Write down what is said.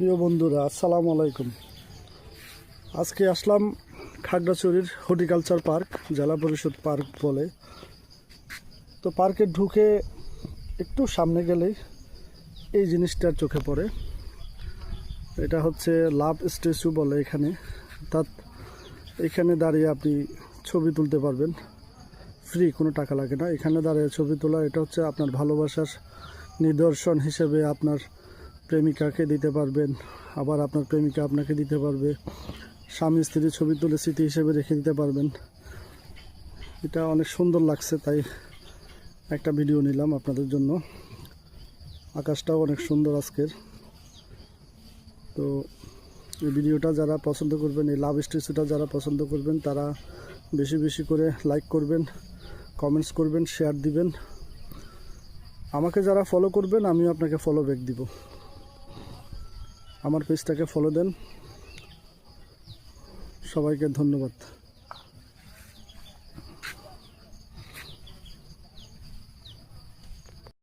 প্রিয় বন্ধুরা, আসসালামু আলাইকুম। আজকে আসলাম খাগড়াছড়ির হর্টিকালচার পার্ক, জেলা পরিষদ পার্ক বলে। তো পার্কে ঢুকে একটু সামনে গেলেই এই জিনিসটার চোখে পড়ে। এটা হচ্ছে লাভ স্ট্যাচু বলে এখানে। অর্থাৎ এখানে দাঁড়িয়ে আপনি ছবি তুলতে পারবেন, ফ্রি, কোনো টাকা লাগে না। এখানে দাঁড়িয়ে ছবি তোলা এটা হচ্ছে আপনার ভালোবাসার নিদর্শন হিসেবে আপনার প্রেমিকাকে দিতে পারবেন, আবার আপনার প্রেমিকা আপনাকে দিতে পারবে। স্বামী স্ত্রীর ছবি তুলে স্মৃতি হিসেবে রেখে দিতে পারবেন। এটা অনেক সুন্দর লাগছে, তাই একটা ভিডিও নিলাম আপনাদের জন্য। আকাশটাও অনেক সুন্দর আজকের। তো এই ভিডিওটা যারা পছন্দ করবেন, এই লাভ স্ট্যাচুটা যারা পছন্দ করবেন, তারা বেশি বেশি করে লাইক করবেন, কমেন্টস করবেন, শেয়ার দিবেন। আমাকে যারা ফলো করবেন, আমিও আপনাকে ফলো ব্যাক দিব। আমার পেজটাকে ফলো দেন। সবাইকে ধন্যবাদ।